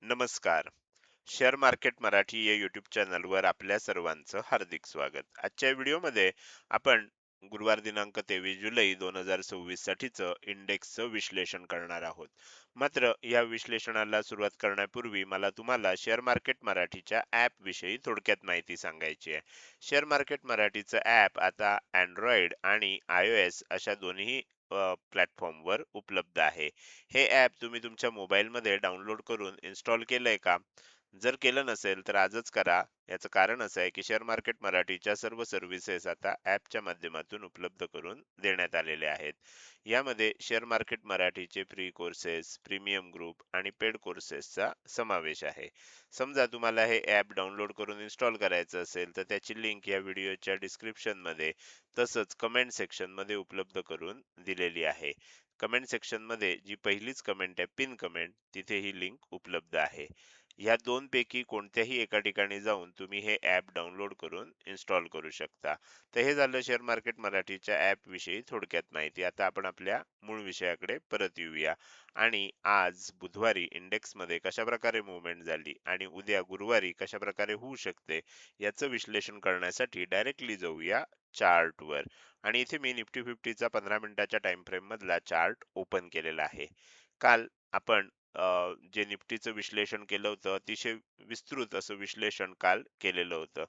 नमस्कार. Share market Marathi या YouTube चॅनलवर आपल्या सर्वांचं हार्दिक स्वागत. आजच्या व्हिडिओमध्ये आपण गुरुवार दिनांक 23 जुलै 2026 साठीचं इंडेक्सचं विश्लेषण करणार आहोत. मात्र या विश्लेषणाला सुरुवात करण्यापूर्वी मला तुम्हाला शेअर मार्केट मराठीच्या ॲप विषयी थोडक्यात माहिती सांगायची आहे. शेअर मार्केट मराठीचं ॲप आता अँड्रॉइड आणि iOS अशा दोन्ही प्लॅटफॉर्मवर उपलब्ध आहे. हे ॲप तुम्ही तुमच्या मोबाईलमध्ये डाउनलोड करून इन्स्टॉल केलंय का? जर केलं नसेल तर आजच करा. याचं कारण असं आहे की शेअर मार्केट मराठीच्या सर्व सर्व्हिसेस आता ॲपच्या माध्यमातून उपलब्ध करून देण्यात आलेले आहेत. यामध्ये शेअर मार्केट मराठीचे फ्री कोर्सेस, प्रीमियम ग्रुप आणि पेड कोर्सेसचा समावेश आहे. समजा तुम्हाला हे ॲप डाउनलोड करून इन्स्टॉल करायचं असेल तर त्याची लिंक या व्हिडिओच्या डिस्क्रिप्शनमध्ये तसंच कमेंट सेक्शनमध्ये उपलब्ध करून दिलेली आहे. कमेंट सेक्शनमध्ये जी पहिलीच कमेंट आहे पिन कमेंट तिथे ही लिंक उपलब्ध आहे. ह्या दोन पैकी कोणत्याही एका ठिकाणी जाऊन तुम्ही हे ॲप डाउनलोड करून इन्स्टॉल करू शकता. तर हे झालं शेअर मार्केट मराठीच्या ॲप विषयी थोडक्यात माहिती. आता आपण आपल्या मूळ विषयाकडे परत येऊया आणि आज बुधवारी इंडेक्समध्ये कशाप्रकारे मूव्हमेंट झाली आणि उद्या गुरुवारी कशाप्रकारे होऊ शकते याचं विश्लेषण करण्यासाठी डायरेक्टली जाऊया चार्टवर. आणि इथे मी निफ्टी फिफ्टीचा 15 मिनिटाच्या टाइम फ्रेम मधला चार्ट ओपन केलेला आहे. काल आपण जे निफ्टीचं विश्लेषण केलं होतं अतिशय विस्तृत असं विश्लेषण काल केलेलं होतं.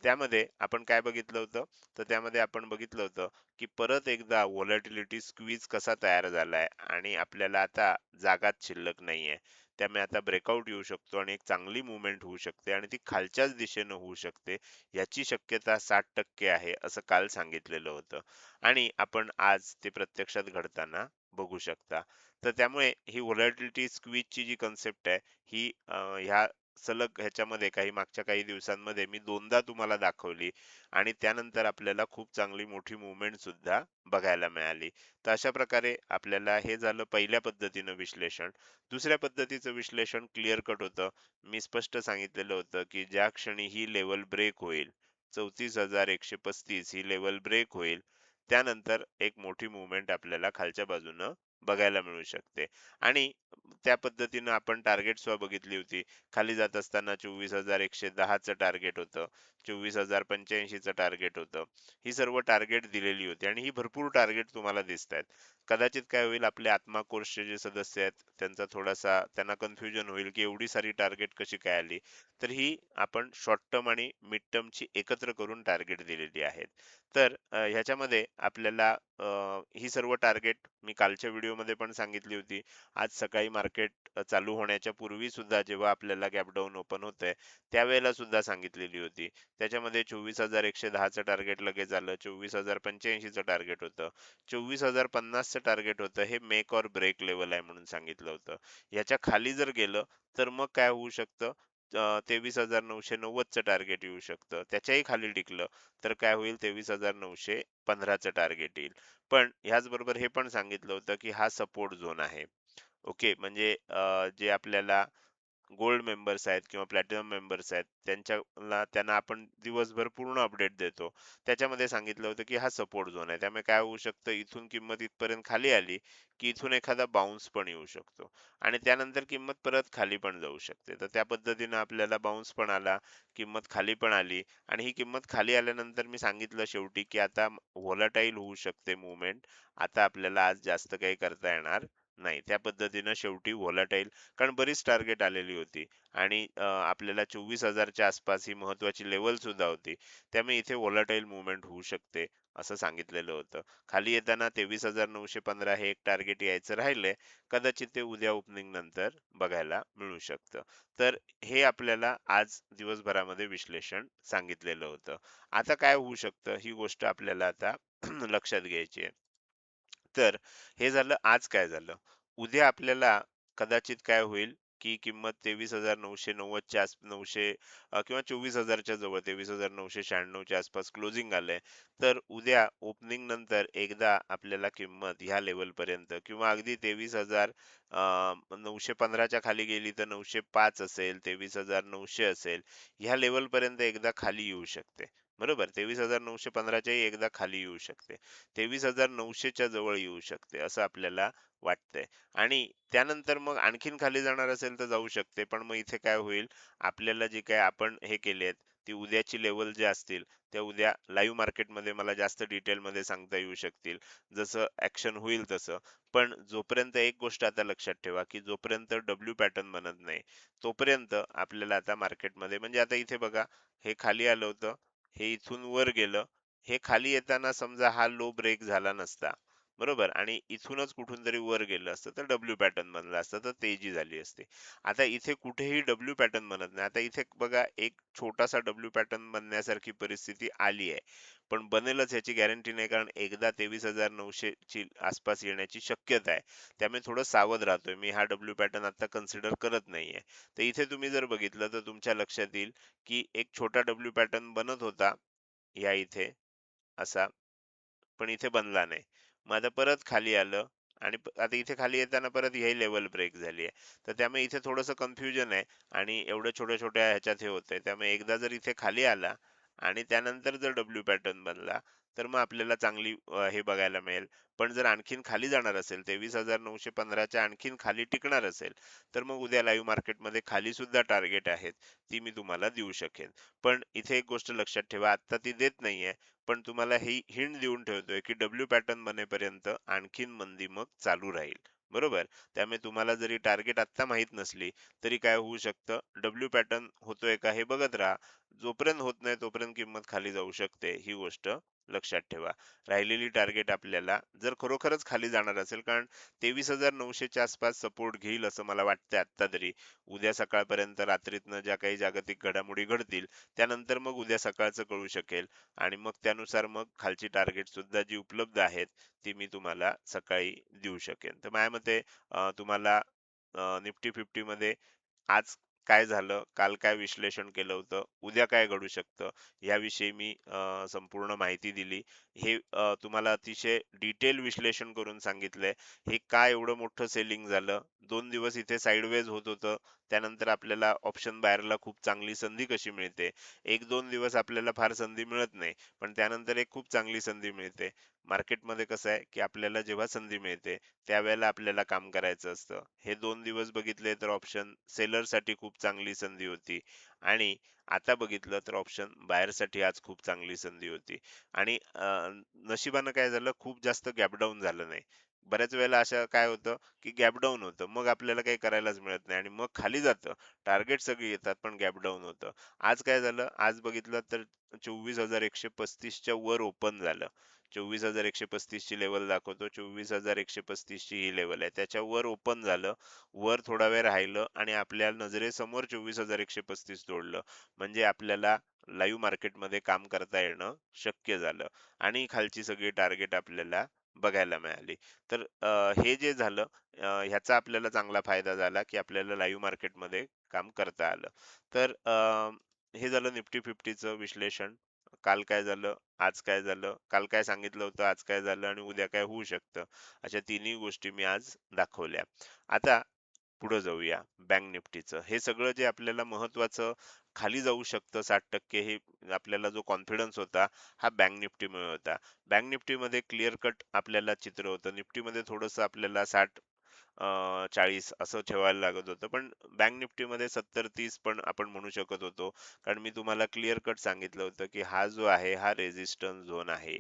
त्यामध्ये आपण काय बघितलं होतं? तर त्यामध्ये आपण बघितलं होतं की परत एकदा व्हॉलॅटिलिटी स्क्वीज कसा तयार झालाय आणि आपल्याला आता जागाच शिल्लक नाहीये. त्यामुळे आता ब्रेकआउट येऊ शकतो आणि एक चांगली मूव्हमेंट होऊ शकते आणि ती खालच्याच दिशेनं होऊ शकते. याची शक्यता 60% आहे असं काल सांगितलेलं होतं आणि आपण आज ते प्रत्यक्षात घडताना बघू शकता. तर त्यामुळे ही व्हॉलॅटिलिटी स्क्वीजची जी कन्सेप्ट आहे ही ह्या सलग ह्याच्यामध्ये मागच्या काही दिवसांमध्ये मी दोनदा तुम्हाला दाखवली आणि त्यानंतर आपल्याला खूप चांगली मोठी मूव्हमेंट सुद्धा बघायला मिळाली. तर अशा प्रकारे आपल्याला हे झालं पहिल्या पद्धतीनं विश्लेषण. दुसऱ्या पद्धतीचं विश्लेषण क्लिअर कट होतं. मी स्पष्ट सांगितलेलं होतं की ज्या क्षणी ही लेवल ब्रेक होईल 34,135 ही लेवल ब्रेक होईल त्यानंतर एक मोठी मूव्हमेंट आपल्याला खालच्या बाजूनं बघायला मिळू शकते आणि त्या पद्धतीनं आपण टार्गेट सुद्धा बघितली होती. खाली जात असताना 24,110चं टार्गेट होतं, 24,085चं टार्गेट होतं. ही सर्व टार्गेट दिलेली होती आणि ही भरपूर टार्गेट तुम्हाला दिसतायत. कदाचित काय होईल आपले आत्मा कोर्सचे जे सदस्य आहेत त्यांचा थोडासा त्यांना कन्फ्युजन होईल की एवढी सारी टार्गेट कशी काय आली. तर ही आपण शॉर्ट टर्म आणि मिड टर्मची एकत्र करून टार्गेट दिलेली आहेत. तर ह्याच्यामध्ये आपल्याला ही सर्व टार्गेट मी कालच्या व्हिडिओमध्ये पण सांगितली होती. आज सकाळी मार्केट चालू होण्याच्या पूर्वी सुद्धा जेव्हा आपल्याला गॅप डाऊन ओपन होतंय, त्यावेळेला सुद्धा सांगितलेली होती. त्याच्यामध्ये 24,110चं टार्गेट लगेच आलं, 24,085चं टार्गेट होतं, 24,050चं टार्गेट होतं. हे मेक ऑर ब्रेक लेवल आहे म्हणून सांगितलं होतं. ह्याच्या खाली जर गेलं, तर मग काय होऊ शकतं? 23,990चं टार्गेट येऊ शकतं. त्याच्याही खाली टिकलं, तर काय होईल? 23,915चं टार्गेट येईल. पण ह्याचबरोबर हे पण सांगितलं होतं, की हा सपोर्ट झोन आहे. ओके. म्हणजे जे आपल्याला गोल्ड मेंबर्स आहेत किंवा प्लॅटिनम मेंबर्स आहेत त्यांना आपण दिवसभर पूर्ण अपडेट देतो. त्याच्यामध्ये सांगितलं होतं, की हा सपोर्ट झोन आहे. त्यामुळे काय होऊ शकतं इथून किंमत इथपर्यंत खाली आली, की इथून एखादा बाउन्स पण येऊ शकतो आणि त्यानंतर किंमत परत खाली पण जाऊ शकते. तर त्या पद्धतीनं आपल्याला बाउन्स पण आला, किंमत खाली पण आली आणि ही किंमत खाली आल्यानंतर मी सांगितलं शेवटी, की आता व्होलॅटाईल होऊ शकते मूव्हमेंट. आता आपल्याला आज जास्त काही करता येणार नाही. त्या पद्धतीनं शेवटी व्होलॅटाईल कारण बरीच टार्गेट आलेली होती आणि आपल्याला 24,000च्या आसपास ही महत्वाची लेवल सुद्धा होती. त्यामुळे इथे व्होलॅटाईल मूव्हमेंट होऊ शकते असं सांगितलेलं होतं. खाली येताना 23,915 हे एक टार्गेट यायचं राहिलंय. कदाचित ते उद्या ओपनिंग नंतर बघायला मिळू शकतं. तर हे आपल्याला आज दिवसभरामध्ये विश्लेषण सांगितलेलं होतं. आता काय होऊ शकतं ही गोष्ट आपल्याला आता लक्षात घ्यायची आहे. तर हे झालं आज काय झालं. उद्या आपल्याला कदाचित काय होईल, की किंमत 23,990च्या 900 किंवा 24,000च्या जवळ 23,996 च्या आसपास क्लोजिंग आलंय. तर उद्या ओपनिंग नंतर एकदा आपल्याला किंमत ह्या लेव्हलपर्यंत किंवा अगदी 23,000 915च्या खाली गेली तर 905 असेल, 23,900 असेल, ह्या लेव्हलपर्यंत एकदा खाली येऊ शकते. बरोबर. 23,915च्याही एकदा खाली येऊ शकते. 23,900च्या जवळ येऊ शकते, असं आपल्याला वाटतंय. आणि त्यानंतर मग आणखीन खाली जाणार असेल तर जाऊ शकते. पण मग इथे काय होईल, आपल्याला जे काही आपण हे केलेत, ती उद्याची लेव्हल जे असतील, त्या उद्या लाईव्ह मार्केटमध्ये मला जास्त डिटेलमध्ये सांगता येऊ शकतील. जसं ॲक्शन होईल तसं. पण जोपर्यंत एक गोष्ट आता लक्षात ठेवा, की जोपर्यंत डब्ल्यू पॅटर्न बनत नाही, तोपर्यंत आपल्याला आता मार्केटमध्ये म्हणजे आता इथे बघा, हे खाली आलं होतं, हे इथून वर गेलं. हे खाली येताना समजा हा लो ब्रेक झाला नसता, बरोबर, आणि इथूनच कुठून तरी वर गेलं असतं तर डब्ल्यू पॅटर्न बनला असतं, तर तेजी झाली असती. आता इथे कुठेही डब्ल्यू पॅटर्न बनत नाही. आता इथे बघा, एक छोटासा डब्ल्यू पॅटर्न बनण्यासारखी परिस्थिती आली आहे. पण बनेलच याची गॅरंटी नाही, कारण एकदा 23,900 ची आसपास येण्याची शक्यता आहे. त्यामुळे थोडं सावध राहतोय मी. हा डब्ल्यू पॅटर्न आता कन्सिडर करत नाहीये. तर इथे तुम्ही जर बघितलं तर तुमच्या लक्षात येईल, की एक छोटा डब्ल्यू पॅटर्न बनत होता या इथे असा, पण इथे बनला नाही. मग आता परत खाली आलं आणि आता इथे खाली येताना परत ही लेवल ब्रेक झाली आहे. तर त्यामुळे इथे थोडंसं कन्फ्युजन आहे आणि एवढ्या छोट्या-छोट्या ह्याच्यात हे होतंय. त्यामुळे एकदा जर इथे खाली आला आणि त्यानंतर जर डब्ल्यू पॅटर्न बनला, तर मग आपल्याला चांगली हे बघायला मिळेल. पण जर आणखीन खाली जाणार असेल, 23,915च्या आणखीन खाली टिकणार असेल, तर मग उद्या लाईव्ह मार्केटमध्ये खाली सुद्धा टार्गेट आहेत. ती मी तुम्हाला देऊ शकेन. पण इथे एक गोष्ट लक्षात ठेवा, आत्ता ती देत नाहीये. पण तुम्हाला ही हिंट देऊन ठेवतोय, की डब्ल्यू पॅटर्न बनेपर्यंत आणखीन मंदी मग चालू राहील. बरोबर? त्यामुळे तुम्हाला जरी टार्गेट आत्ता माहीत नसली, तरी काय होऊ शकतं, डब्ल्यू पॅटर्न होतोय का हे बघत राहा. जोपर्यंत होत नाही तोपर्यंत किंमत खाली जाऊ शकते, ही गोष्ट लक्षात ठेवा. राहिलेली टार्गेट आपल्याला जर खरोखरच खाली जाणार असेल, कारण 23,900च्या आसपास सपोर्ट घेईल असं मला वाटतंय आत्ता तरी. उद्या सकाळपर्यंत रात्रीतनं ज्या काही जागतिक घडामोडी घडतील, त्यानंतर मग उद्या सकाळचं कळू शकेल. आणि मग त्यानुसार मग खालची टार्गेट सुद्धा जी उपलब्ध आहेत, ती मी तुम्हाला सकाळी देऊ शकेन. तर माझ्या मते तुम्हाला निफ्टी 50 मध्ये आज काय झालं, काल काय विश्लेषण केलं होतं, उद्या काय घडू शकतं, याविषयी मी संपूर्ण माहिती दिली. हे तुम्हाला अतिशय डिटेल विश्लेषण करून सांगितलंय. हे का एवढं मोठं सेलिंग झालं? 2 दिवस इथे साइडवेज होत होतं. त्यानंतर आपल्याला ऑप्शन बायरला खूप चांगली संधी कशी मिळते? 1-2 दिवस आपल्याला फार संधी मिळत नाही. पण त्यानंतर एक खूप चांगली संधी मिळते. मार्केटमध्ये कसं आहे, की आपल्याला जेव्हा संधी मिळते, त्यावेळेला आपल्याला काम करायचं असतं. हे 2 दिवस बघितले तर ऑप्शन सेलरसाठी खूप चांगली संधी होती आणि आता बघितलं तर ऑप्शन बायरसाठी आज खूप चांगली संधी होती. आणि नशिबानं काय झालं, खूप जास्त गॅप डाऊन झालं नाही. बऱ्याच वेळेला असं काय होतं, की गॅप डाऊन होतं. मग आपल्याला काही करायलाच मिळत नाही आणि मग खाली जातं. टार्गेट सगळी येतात, पण गॅप डाऊन होतं. आज काय झालं, आज बघितलं तर 24,135 च्या वर ओपन झालं. 24,135 ची लेवल दाखवतो. 24,135 ची ही लेवल आहे. त्याच्यावर ओपन झालं. वर थोडा वेळ राहिलं आणि आपल्या नजरेसमोर 24,135 तोडलं. म्हणजे आपल्याला लाईव्ह मार्केटमध्ये काम करता येणं शक्य झालं आणि खालची सगळी टार्गेट आपल्याला बघायला मिळाली. तर हे जे झालं, ह्याचा आपल्याला चांगला फायदा झाला, की आपल्याला लाईव्ह मार्केटमध्ये काम करता आलं. तर हे झालं निफ्टी 50चं विश्लेषण. काल काय झालं, आज काय झालं, काल काय सांगितलं होतं, आज काय झालं आणि उद्या काय होऊ शकतं. अशा तिन्ही गोष्टी मी आज दाखवल्या. आता पुढे जाऊया बँक निफ्टीचं. हे सगळं जे आपल्याला महत्त्वाचं खाली जाऊ शकतं 60% हे आपल्याला जो कॉन्फिडन्स होता, हा बँक निफ्टीमुळे होता. बँक निफ्टीमध्ये क्लिअर कट आपल्याला चित्र होतं. निफ्टीमध्ये थोडंसं आपल्याला 60 40 असं ठेवायला लागत होतं. पण बँक निफ्टीमध्ये 70-30 पण आपण म्हणू शकत होतो. कारण मी तुम्हाला क्लिअर कट सांगितलं होतं, की हा जो आहे हा रेझिस्टन्स झोन आहे.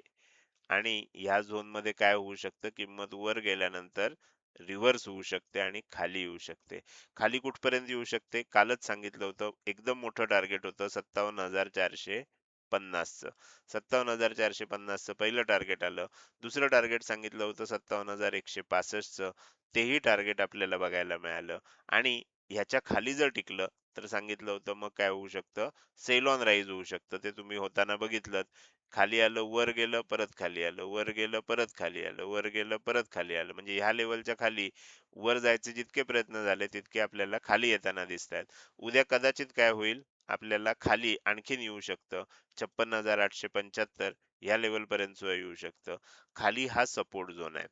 आणि ह्या झोनमध्ये काय होऊ शकतं, किंमत वर गेल्यानंतर रिव्हर्स होऊ शकते आणि खाली येऊ शकते. खाली कुठपर्यंत येऊ शकते? कालच सांगितलं होतं. एकदम मोठं टार्गेट होतं 57,450 चं. 57,450 चं पहिलं टार्गेट आलं. दुसरं टार्गेट सांगितलं होतं 57,165 चं. तेही टार्गेट आपल्याला बघायला मिळालं आणि ह्याच्या खाली जर टिकलं तर सांगितलं होतं मग काय होऊ शकतं? सेल ऑन राईज होऊ शकतं. ते तुम्ही होताना बघितलंत. खाली आलं, वर गेलं, परत खाली आलं, वर गेलं, परत खाली आलं, वर गेलं, परत खाली आलं. म्हणजे ह्या लेव्हलच्या खाली वर जायचे जितके प्रयत्न झाले, तितके आपल्याला खाली येताना दिसतायत. उद्या कदाचित काय होईल, आपल्याला खाली आणखीन येऊ शकतं. 56,875 या लेव्हलपर्यंत सुद्धा येऊ शकतं. खाली हा सपोर्ट झोन आहे.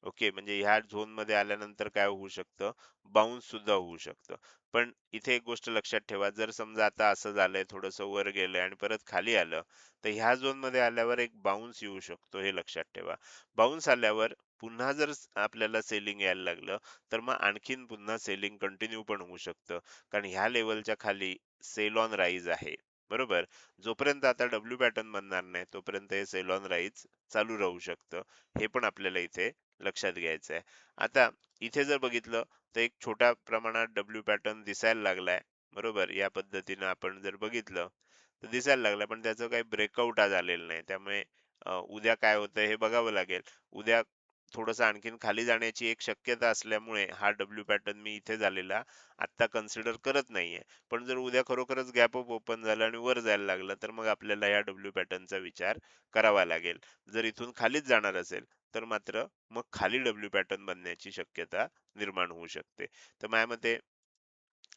ओके, म्हणजे ह्या झोनमध्ये आल्यानंतर काय होऊ शकतं, बाउन्स सुद्धा होऊ शकतं. पण इथे एक गोष्ट लक्षात ठेवा, जर समजा आता असं झालंय, थोडंसं वर गेलंय आणि परत खाली आलं, तर ह्या झोनमध्ये आल्यावर एक बाउन्स येऊ शकतो, हे लक्षात ठेवा. बाउन्स आल्यावर पुन्हा जर आपल्याला सेलिंग यायला लागलं, तर मग आणखीन पुन्हा सेलिंग कंटिन्यू पण होऊ शकतं. कारण ह्या लेव्हलच्या खाली सेल ऑन राईज आहे. बरोबर? जोपर्यंत आता डब्ल्यू पॅटर्न बनणार नाही, तोपर्यंत हे सेल ऑन राईज चालू राहू शकतं. हे पण आपल्याला इथे लक्षात घ्यायचं आहे. आता इथे जर बघितलं, तर एक छोट्या प्रमाणात डब्ल्यू पॅटर्न दिसायला लागलाय. बरोबर? या पद्धतीनं आपण जर बघितलं, तर दिसायला लागला, पण त्याचं काही ब्रेकआउट आज आलेलं नाही. त्यामुळे उद्या काय होतंय हे बघावं लागेल. उद्या थोडंसं आणखीन खाली जाण्याची एक शक्यता असल्यामुळे हा डब्ल्यू पॅटर्न मी इथे झालेला आत्ता कन्सिडर करत नाहीये. पण जर उद्या खरोखरच गॅप अप ओपन झालं आणि वर जायला लागलं, तर मग आपल्याला या डब्ल्यू पॅटर्नचा विचार करावा लागेल. जर इथून खालीच जाणार असेल, तर मात्र मग खाली डब्ल्यू पॅटर्न बनण्याची शक्यता निर्माण होऊ शकते. तर माझ्या मते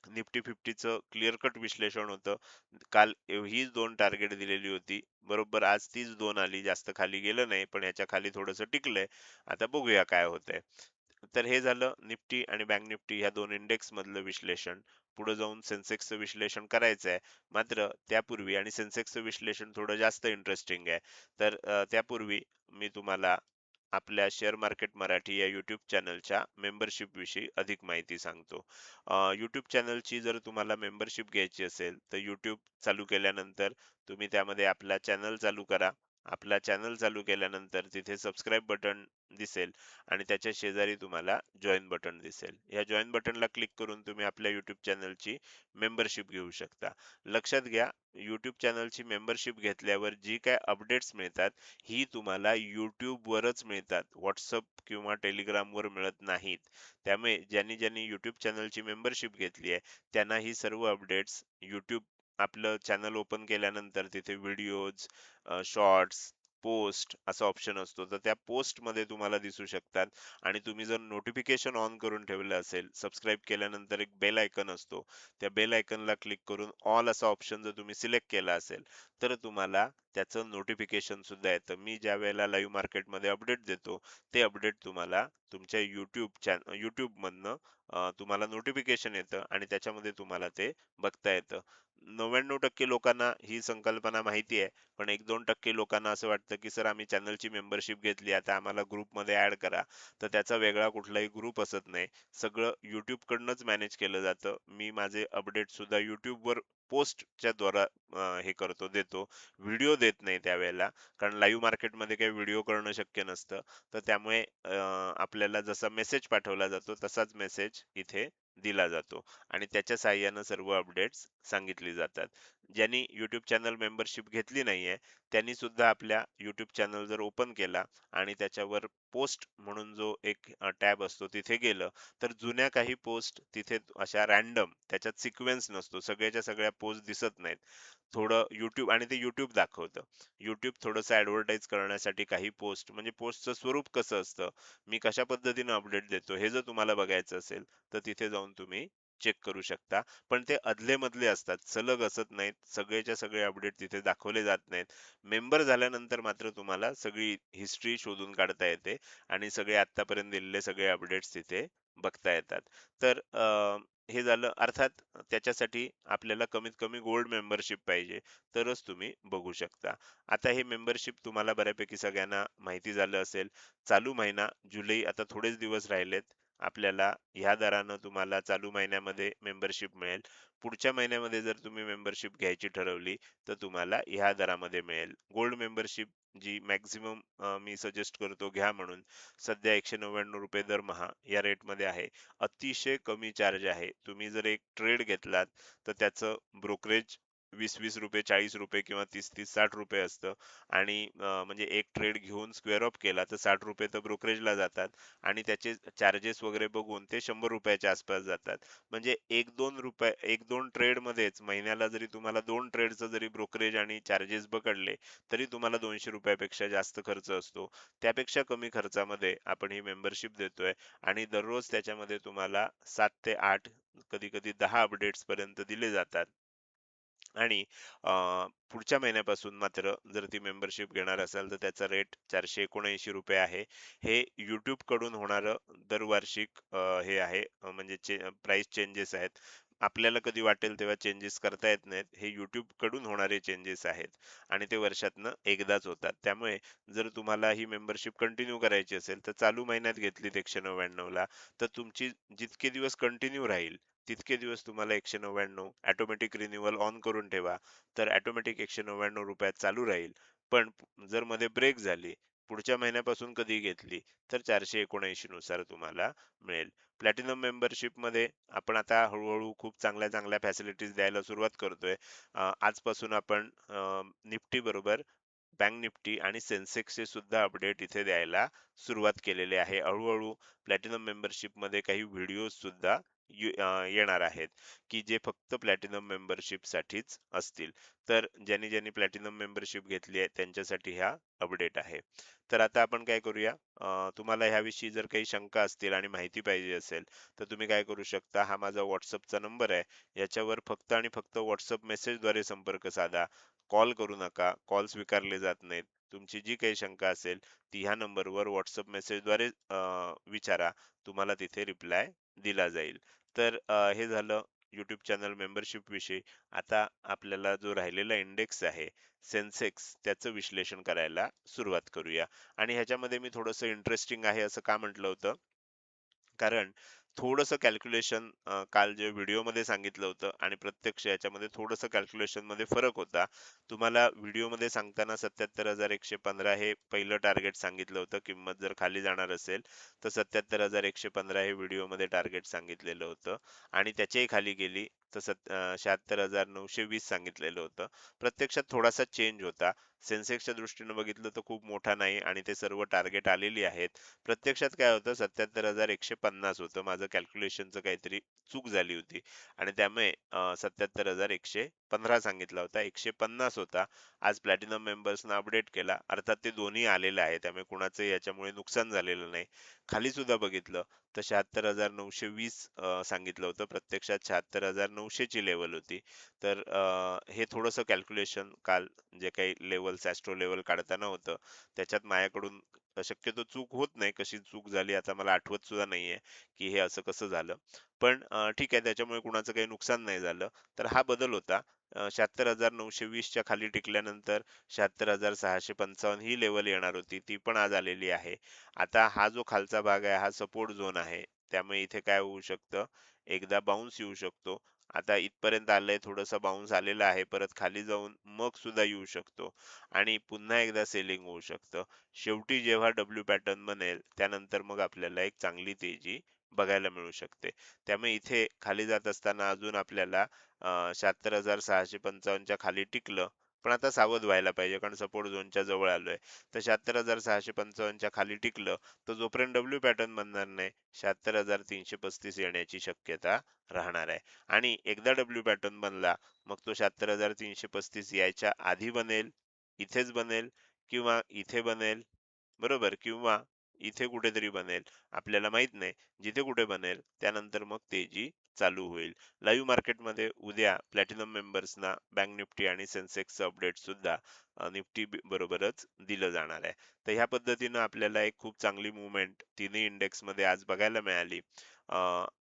निफ्टी 50चं क्लिअर कट विश्लेषण होतं. काल हीच 2 टार्गेट दिलेली होती. बरोबर आज तीच 2 आली. जास्त खाली गेलं नाही, पण ह्याच्या खाली थोडंसं टिकलंय. आता बघूया काय होतंय. तर हे झालं निफ्टी आणि बँक निफ्टी ह्या 2 इंडेक्स मधलं विश्लेषण. पुढे जाऊन सेन्सेक्सचं विश्लेषण करायचं आहे. मात्र त्यापूर्वी आणि सेन्सेक्सचं विश्लेषण थोडं जास्त इंटरेस्टिंग आहे. तर त्यापूर्वी मी तुम्हाला आपल्या शेअर मार्केट मराठी या YouTube चॅनलच्या मेंबरशिप विषयी अधिक माहिती सांगतो. YouTube चॅनलची जर तुम्हाला मेंबरशिप घ्यायची असेल, तर YouTube चालू केल्यानंतर तुम्ही त्यामध्ये आपला चॅनल चालू करा. आपला चॅनल चालू केल्यानंतर तिथे सबस्क्राईब बटन दिसेल आणि त्याच्या शेजारी तुम्हाला जॉइन बटन दिसेल. या जॉइन बटनला क्लिक करून तुम्ही आपल्या YouTube चॅनलची मेंबरशिप घेऊ शकता. लक्षात घ्या, YouTube चॅनलची मेंबरशिप घेतल्यावर जी काय अपडेट्स मिळतात, ही तुम्हाला YouTubeवरच मिळतात. WhatsApp किंवा Telegramवर मिळत नाहीत. त्यामुळे ज्यांनी YouTube चॅनलची मेंबरशिप घेतली आहे, त्यांना ही सर्व अपडेट्स YouTube आपलं चॅनल ओपन केल्यानंतर तिथे व्हिडिओज, शॉर्ट्स, पोस्ट असा ऑप्शन असतो. तर त्या पोस्टमध्ये तुम्हाला दिसू शकतात आणि तुम्ही जर नोटिफिकेशन ऑन करून ठेवलं असेल, सबस्क्राईब केल्यानंतर एक बेल आयकॉन असतो. त्या बेल आयकॉनला क्लिक करून ऑल असा ऑप्शन जर तुम्ही सिलेक्ट केला असेल, तर तुम्हाला त्याचं नोटिफिकेशन सुद्धा येतं. मी ज्या वेळेला लाईव्ह मार्केटमध्ये अपडेट देतो, ते अपडेट तुम्हाला तुमच्या YouTube मधनं तुम्हाला नोटिफिकेशन येतं आणि त्याच्यामध्ये तुम्हाला ते बघता येतं. 99% लोकांना ही संकल्पना माहिती आहे, पण 1-2% लोकांना असं वाटतं, की सर आम्ही चॅनलची मेंबरशिप घेतली, आता आम्हाला ग्रुपमध्ये ॲड करा. तर त्याचा वेगळा कुठलाही ग्रुप असत नाही. सगळं YouTube कडूनच मॅनेज केलं जातं. मी माझे अपडेट सुद्धा YouTubeवर पोस्टच्या द्वारा हे करतो, देतो. व्हिडिओ देत नाही त्यावेळेला, कारण लाईव्ह मार्केटमध्ये काही व्हिडिओ करणं शक्य नसतं. तर त्यामुळे आपल्याला जसा मेसेज पाठवला जातो, तसाच मेसेज इथे दिला जातो आणि त्याच्या सहाय्यानं सर्व अपडेट्स सांगितली जातात. ज्यांनी YouTube चॅनल मेंबरशिप घेतली नाहीये, त्यांनी सुद्धा आपल्या YouTube चॅनल जर ओपन केला आणि त्याच्यावर पोस्ट म्हणून जो एक टॅब असतो तिथे गेलं, तर जुन्या काही पोस्ट तिथे अशा रँडम त्याच्यात सिक्वेन्स नसतो. सगळ्याच्या सगळ्या पोस्ट दिसत नाहीत. थोडं YouTube आणि ते YouTube दाखवतं. YouTube थोडंसं ॲडव्हर्टाइज करण्यासाठी काही पोस्ट म्हणजे पोस्टचं स्वरूप कसं असतं, मी कशा पद्धतीने अपडेट देतो, हे जर तुम्हाला बघायचं असेल, तर तिथे जाऊन तुम्ही चेक करू शकता. पण ते अदले-मधले असतात, सलग असत नाहीत. सगळेच्या सगळे अपडेट तिथे दाखवले जात नाहीत. मेंबर झाल्यानंतर मात्र तुम्हाला सगळी हिस्ट्री शोधून काढता येते आणि सगळे आत्तापर्यंत दिलेले सगळे अपडेट्स तिथे बघता येतात. तर हे झालं. अर्थात त्याच्यासाठी आपल्याला कमीत कमी गोल्ड मेंबरशिप पाहिजे, तरच तुम्ही बघू शकता. आता हे मेंबरशिप तुम्हाला बऱ्यापैकी सगळ्यांना माहिती झालं असेल. चालू महिना जुलै आता थोडेच दिवस राहिलेत. आपल्याला ह्या दरानं तुम्हाला चालू महिन्यामध्ये मेंबरशिप मिळेल. पुढच्या महिन्यामध्ये जर तुम्ही मेंबरशिप घ्यायची ठरवली, तर तुम्हाला ह्या दरामध्ये मिळेल. गोल्ड मेंबरशिप जी मॅक्सिमम मी सजेस्ट करतो घ्या म्हणून, सध्या ₹199 दरमहा या रेटमध्ये आहे. अतिशय कमी चार्ज आहे. तुम्ही जर एक ट्रेड घेतलात, तर त्याचं ब्रोकरेज ₹20-20, ₹40 किंवा ₹30-30, ₹60 असतं आणि म्हणजे एक ट्रेड घेऊन स्क्वेअर ऑफ केला तर ₹60 तर ब्रोकरेजला जातात आणि त्याचे चार्जेस वगैरे बघून ते ₹100 च्या आसपास जातात. म्हणजे 1-2 ट्रेडमध्येच महिन्याला जरी तुम्हाला 2 ट्रेडचं जरी ब्रोकरेज आणि चार्जेस पकडले, तरी तुम्हाला ₹200 पेक्षा जास्त खर्च असतो. त्यापेक्षा कमी खर्चामध्ये आपण ही मेंबरशिप देतोय आणि दररोज त्याच्यामध्ये तुम्हाला 7 ते 8 कधी-कधी 10 अपडेट्स पर्यंत दिले जातात. आणि पुढच्या महिन्यापासून मात्र जर ती मेंबरशिप घेणार असाल तर त्याचा रेट ₹479 आहे. हे YouTube कडून होणारं दरवार्षिक हे आहे, म्हणजे प्राइस चेंजेस आहेत. आपल्याला कधी वाटेल तेव्हा चेंजेस करता येत नाहीत. हे YouTube कडून होणारे चेंजेस आहेत आणि ते वर्षातनं एकदाच होतात. त्यामुळे जर तुम्हाला ही मेंबरशिप कंटिन्यू करायची असेल तर चालू महिन्यात घेतलीत 199 ला, तर तुमची जितके दिवस कंटिन्यू राहील तितके दिवस तुम्हाला 199 ऑटोमॅटिक रिन्यूअल ऑन करून ठेवा. तर ऑटोमॅटिक ₹199 चालू राहील. पण जर मध्ये ब्रेक झाली, पुढच्या महिन्यापासून कधी घेतली, तर 479 नुसार तुम्हाला मिळेल. प्लॅटिनम मेंबरशिपमध्ये आपण आता हळू खूप चांगल्या फॅसिलिटीज द्यायला सुरुवात करतोय. आजपासून आपण निफ्टी बरोबर बँक निफ्टी आणि सेन्सेक्सचे सुद्धा अपडेट इथे द्यायला सुरुवात केलेली आहे. हळूहळू प्लॅटिनम मेंबरशिपमध्ये काही व्हिडिओज सुद्धा येणार आहेत, की जे फक्त प्लॅटिनम मेंबरशिपसाठीच असतील. तर ज्यांनी प्लॅटिनम मेंबरशिप घेतली आहे त्यांच्यासाठी हा अपडेट आहे. तर आता आपण काय करूया, तुम्हाला ह्याविषयी जर काही शंका असतील आणि माहिती पाहिजे असेल, तर तुम्ही काय करू शकता, हा माझा WhatsAppचा नंबर आहे. याच्यावर फक्त आणि फक्त WhatsApp मेसेजद्वारे संपर्क साधा. कॉल करू नका. कॉल स्वीकारले जात नाहीत. तुमची जी काही शंका असेल ती ह्या नंबरवर WhatsApp मेसेजद्वारे विचारा. तुम्हाला तिथे रिप्लाय दिला जाईल. तर हे झालं YouTube चॅनल मेंबरशिप विषयी. आता आपल्याला जो राहिलेला इंडेक्स आहे सेन्सेक्स, त्याचं विश्लेषण करायला सुरुवात करूया. आणि ह्याच्यामध्ये मी थोडंसं इंटरेस्टिंग आहे असं का म्हटलं होतं, कारण थोडंसं कॅल्क्युलेशन काल जे व्हिडिओमध्ये सांगितलं होतं आणि प्रत्यक्ष याच्यामध्ये थोडंसं कॅल्क्युलेशनमध्ये फरक होता. तुम्हाला व्हिडिओमध्ये सांगताना 77,115 हे पहिलं टार्गेट सांगितलं होतं. किंमत जर खाली जाणार असेल तर 77,115 हे व्हिडिओमध्ये टार्गेट सांगितलेलं होतं आणि त्याच्याही खाली गेली तर 76,920 सांगितलेलं होतं. प्रत्यक्षात थोडासा चेंज होता. सेन्सेक्सच्या दृष्टीने बघितलं तर खूप मोठा नाही आणि ते सर्व टार्गेट आलेली आहेत. प्रत्यक्षात काय होतं, 77,150 होतं. माझं कॅल्क्युलेशनचं काहीतरी चूक झाली होती आणि त्यामुळे 77,115 सांगितला होता. 150 होता. आज प्लॅटिनम मेंबर्सनं अपडेट केला. अर्थात ते दोन्ही आलेलं आहे. त्यामुळे कुणाचंही याच्यामुळे नुकसान झालेलं नाही. खाली सुद्धा बघितलं तर 76,920 सांगितलं होतं. प्रत्यक्षात 76,900 ची लेव्हल होती. तर हे थोडंसं कॅल्क्युलेशन काल जे काही लेव्हल्स, ॲस्ट्रो लेव्हल काढताना होतं, त्याच्यात माझ्याकडून शक्यतो चूक होत नाही. कशी चूक झाली आता मला आठवत सुद्धा नाहीये, की हे असं कसं झालं. पण ठीक आहे, त्याच्यामुळे कुणाचं काही नुकसान नाही झालं. तर हा बदल होता. 76,920 च्या खाली टिकल्यानंतर 76,655 ही लेव्हल येणार होती. ती पण आज आलेली आहे. आता हा जो खालचा भाग आहे हा सपोर्ट झोन आहे. त्यामुळे इथे काय होऊ शकतं, एकदा बाउन्स येऊ शकतो. आता इथपर्यंत आलंय, थोडंसं बाउन्स आलेलं आहे. परत खाली जाऊन मग सुद्धा येऊ शकतो आणि पुन्हा एकदा सेलिंग होऊ शकतं. शेवटी जेव्हा डब्ल्यू पॅटर्न बनेल त्यानंतर मग आपल्याला एक चांगली तेजी बघायला मिळू शकते. त्यामुळे इथे खाली जात असताना अजून आपल्याला 76,655 च्या खाली टिकलं, पण आता सावध व्हायला पाहिजे कारण सपोर्ट झोनच्या जवळ आलोय. तर 76,655 च्या खाली टिकलं तर जोपर्यंत डब्ल्यू पॅटर्न बनणार नाही, 76,335 येण्याची शक्यता राहणार आहे. आणि एकदा डब्ल्यू पॅटर्न बनला मग तो 76,335 यायच्या आधी बनेल, इथेच बनेल किंवा इथे बनेल, बरोबर, किंवा इथे कुठेतरी बनेल, आपल्याला माहित नाही. जिथे कुठे बनेल त्यानंतर मग तेजी चालू होईल. लाईव्ह मार्केटमध्ये उद्या प्लॅटिनम मेंबर्सना बँक निफ्टी आणि सेन्सेक्सचं अपडेट सुद्धा निफ्टी बरोबरच दिलं जाणार आहे. तर ह्या पद्धतीनं आपल्याला एक खूप चांगली मूव्हमेंट तिन्ही इंडेक्समध्ये आज बघायला मिळाली. अ,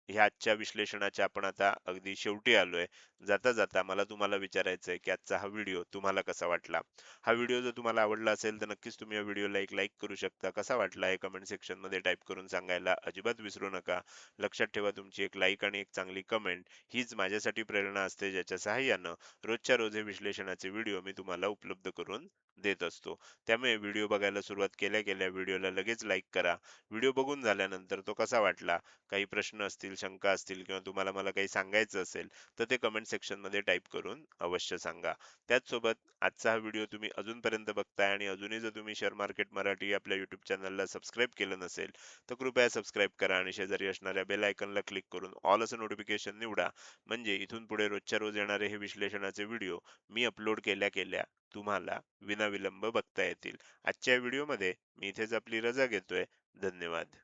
ह्या आजच्या विश्लेषणाच्या आपण आता अगदी शेवटी आलोय. जाता जाता मला तुम्हाला विचारायचं आहे की आजचा हा व्हिडिओ तुम्हाला कसा वाटला. हा व्हिडिओ जर तुम्हाला आवडला असेल तर नक्कीच तुम्ही या व्हिडिओला एक लाईक करू शकता. कसा वाटला हे कमेंट सेक्शन मध्ये टाईप करून सांगायला अजिबात विसरू नका. लक्षात ठेवा, तुमची एक लाईक आणि एक चांगली कमेंट हीच माझ्यासाठी प्रेरणा असते, ज्याच्या सहाय्यानं रोजच्या रोज हे विश्लेषणाचे व्हिडिओ मी तुम्हाला उपलब्ध करून देत असतो. त्यामुळे व्हिडिओ बघायला सुरुवात केल्या केल्या व्हिडिओला लगेच लाईक करा. व्हिडिओ बघून झाल्यानंतर तो कसा वाटला, काही प्रश्न असतील, शंका असतील किंवा तुम्हाला मला काही सांगायचं असेल तर ते कमेंट सेक्शन मध्ये टाईप करून अवश्य सांगा. त्याचसोबत आजचा हा व्हिडिओ तुम्ही अजूनपर्यंत बघताय आणि अजूनही जर तुम्ही शेअर मार्केट मराठी आपल्या YouTube चॅनलला सबस्क्राईब केलं नसेल तर कृपया सबस्क्राईब करा आणि शेजारी असणाऱ्या बेल आयकॉनला क्लिक करून ऑल असं नोटिफिकेशन निवडा. म्हणजे इथून पुढे रोजच्या रोज येणारे हे विश्लेषणाचे व्हिडिओ मी अपलोड केल्या केल्या तुम्हाला विनाविलंब बघता येतील. आजच्या व्हिडिओमध्ये मी इथेच आपली रजा घेतोय. धन्यवाद.